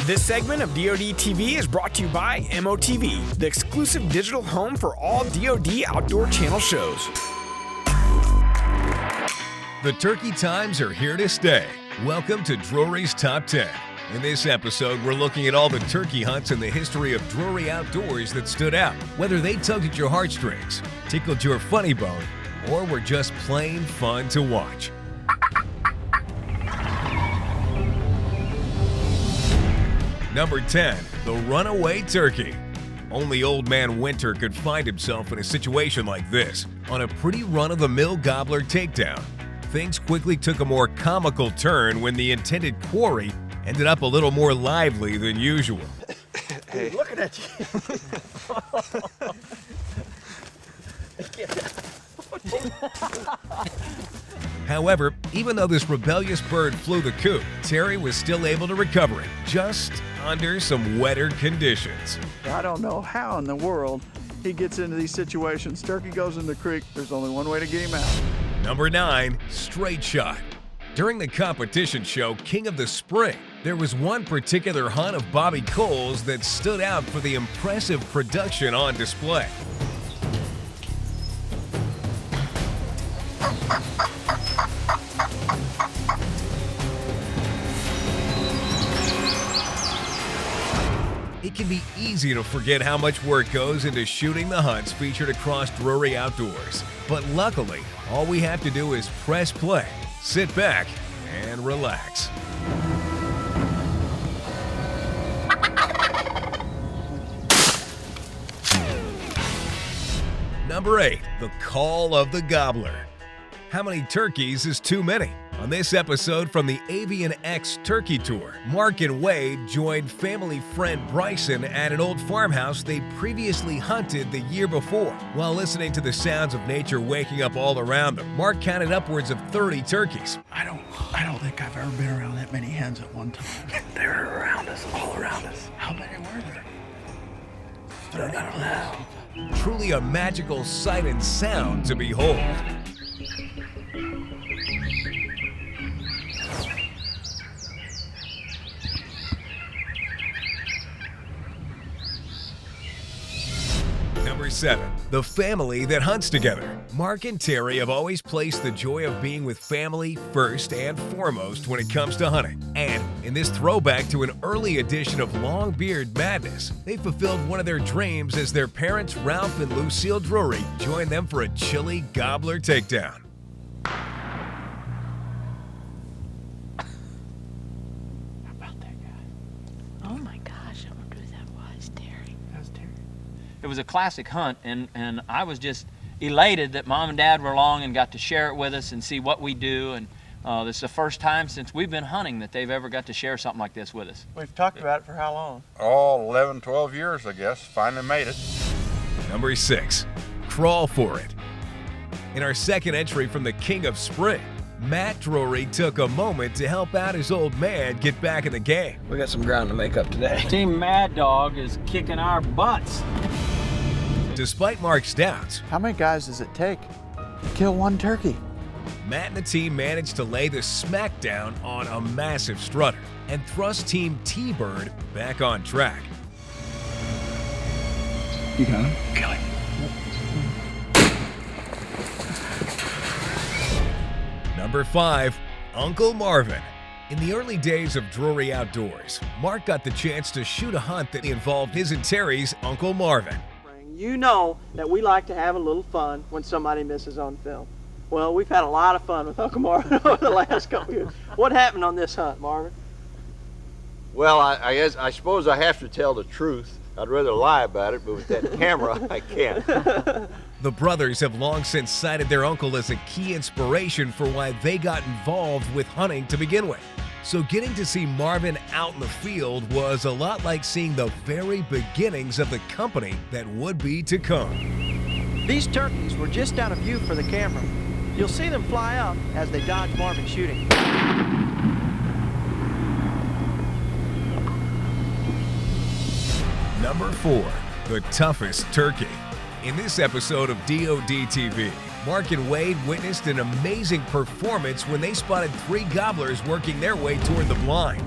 This segment of DoD TV is brought to you by MOTV, the exclusive digital home for all DoD outdoor channel shows. The turkey times are here to stay. Welcome to Drury's Top 10. In this episode, we're looking at all the turkey hunts in the history of Drury Outdoors that stood out, whether they tugged at your heartstrings, tickled your funny bone, or were just plain fun to watch. Number 10, the runaway turkey. Only Old Man Winter could find himself in a situation like this. On a pretty run-of-the-mill gobbler takedown, things quickly took a more comical turn when the intended quarry ended up a little more lively than usual. Hey, looking at you. However, even though this rebellious bird flew the coop, Terry was still able to recover it, just under some wetter conditions. I don't know how in the world he gets into these situations. Turkey goes in the creek, there's only one way to get him out. Number 9, straight shot. During the competition show King of the Spring, there was one particular hunt of Bobby Cole's that stood out for the impressive production on display. It can be easy to forget how much work goes into shooting the hunts featured across Drury Outdoors. But luckily, all we have to do is press play, sit back, and relax. Number 8, the call of the gobbler. How many turkeys is too many? On this episode from the Avian X Turkey Tour, Mark and Wade joined family friend Bryson at an old farmhouse they previously hunted the year before. While listening to the sounds of nature waking up all around them, Mark counted upwards of 30 turkeys. I don't think I've ever been around that many hens at one time. They were around us, all around us. How many were there? I don't know. Truly a magical sight and sound to behold. Number 7, the family that hunts together. Mark and Terry have always placed the joy of being with family first and foremost when it comes to hunting. And in this throwback to an early edition of Longbeard Madness, they fulfilled one of their dreams as their parents Ralph and Lucille Drury joined them for a chilly gobbler takedown. It was a classic hunt, and I was just elated that Mom and Dad were along and got to share it with us and see what we do. And this is the first time since we've been hunting that they've ever got to share something like this with us. We've talked about it for how long? Oh, 11, 12 years, I guess. Finally made it. Number 6, crawl for it. In our second entry from the King of Spring, Matt Drury took a moment to help out his old man get back in the game. We got some ground to make up today. Team Mad Dog is kicking our butts. Despite Mark's doubts, How many guys does it take to kill one turkey? Matt and the team managed to lay the smackdown on a massive strutter and thrust Team T-Bird back on track. You got him? Kill him. Number 5, Uncle Marvin. In the early days of Drury Outdoors, Mark got the chance to shoot a hunt that involved his and Terry's Uncle Marvin. You know that we like to have a little fun when somebody misses on film. Well, we've had a lot of fun with Uncle Marvin over the last couple years. What happened on this hunt, Marvin? Well, I suppose I have to tell the truth. I'd rather lie about it, but with that camera, I can't. The brothers have long since cited their uncle as a key inspiration for why they got involved with hunting to begin with. So getting to see Marvin out in the field was a lot like seeing the very beginnings of the company that would be to come. These turkeys were just out of view for the camera. You'll see them fly up as they dodge Marvin shooting. Number 4, the toughest turkey. In this episode of DoD TV, Mark and Wade witnessed an amazing performance when they spotted 3 gobblers working their way toward the blind.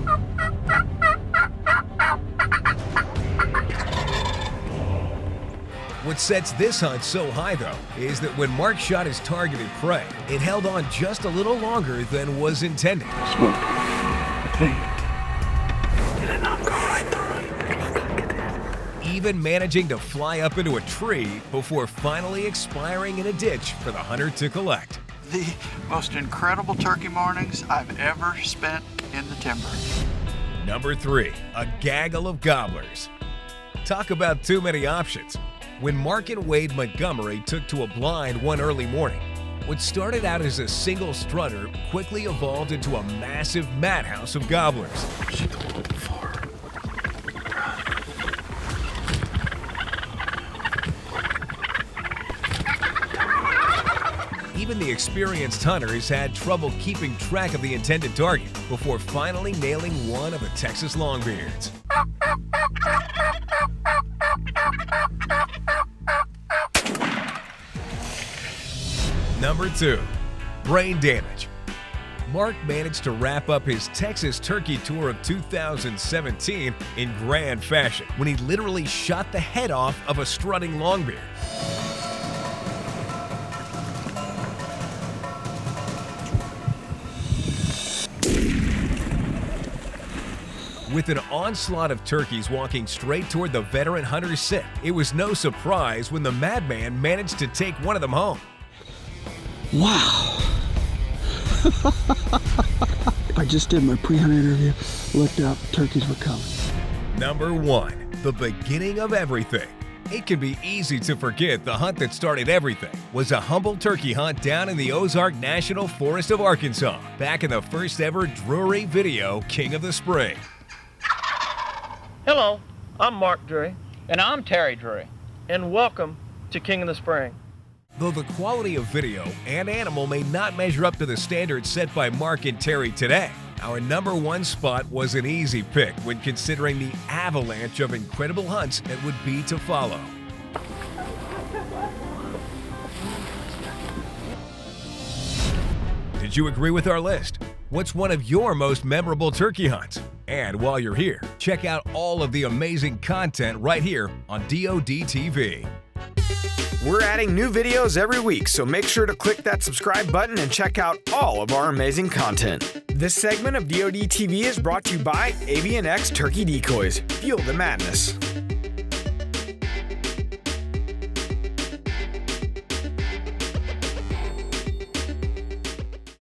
What sets this hunt so high, though, is that when Mark shot his targeted prey, it held on just a little longer than was intended. Smoke. I think. Did it not go right through it? Even managing to fly up into a tree before finally expiring in a ditch for the hunter to collect. The most incredible turkey mornings I've ever spent in the timber. Number 3, a gaggle of gobblers. Talk about too many options. When Mark and Wade Montgomery took to a blind one early morning, what started out as a single strutter quickly evolved into a massive madhouse of gobblers. Even the experienced hunters had trouble keeping track of the intended target before finally nailing one of the Texas longbeards. Number 2, brain damage. Mark managed to wrap up his Texas turkey tour of 2017 in grand fashion when he literally shot the head off of a strutting longbeard. With an onslaught of turkeys walking straight toward the veteran hunter's sit, it was no surprise when the madman managed to take one of them home. Wow. I just did my pre-hunt interview, looked up, turkeys were coming. Number 1, the beginning of everything. It can be easy to forget the hunt that started everything was a humble turkey hunt down in the Ozark National Forest of Arkansas, back in the first ever Drury video, King of the Spring. Hello, I'm Mark Drury, And I'm Terry Drury. and welcome to King of the Spring. Though the quality of video and animal may not measure up to the standards set by Mark and Terry today, our number 1 spot was an easy pick when considering the avalanche of incredible hunts that would be to follow. Did you agree with our list? What's one of your most memorable turkey hunts? And while you're here, check out all of the amazing content right here on DOD TV. We're adding new videos every week, so make sure to click that subscribe button and check out all of our amazing content. This segment of DOD TV is brought to you by Avian X Turkey Decoys. Feel the madness.